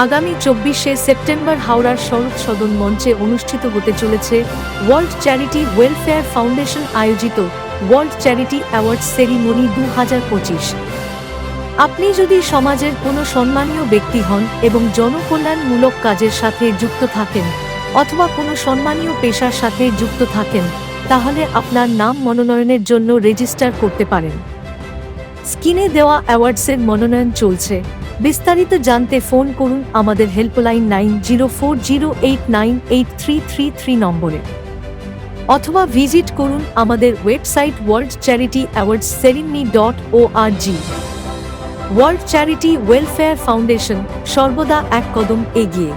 আগামী 24শে সেপ্টেম্বর হাওড়ার শরৎ সদন মঞ্চে অনুষ্ঠিত হতে চলেছে ওয়ার্ল্ড চ্যারিটি ওয়েলফেয়ার ফাউন্ডেশন আয়োজিত ওয়ার্ল্ড চ্যারিটি অ্যাওয়ার্ডস সেরিমনি 2025। আপনি যদি সমাজের কোনো সম্মানীয় ব্যক্তি হন এবং জনকল্যাণমূলক কাজের সাথে যুক্ত থাকেন অথবা কোনো সম্মানীয় পেশার সাথে যুক্ত থাকেন, তাহলে আপনার নাম মনোনয়নের জন্য রেজিস্টার করতে পারেন। স্ক্রিনে দেওয়া অ্যাওয়ার্ডসের মনোনয়ন চলছে। বিস্তারিত জানতে ফোন করুন আমাদের হেল্পলাইন 9040898333 নম্বরে, অথবা ভিজিট করুন আমাদের website worldcharityAwardsceremony.org। World charity welfare foundation, সর্বদা এক কদম এগিয়ে।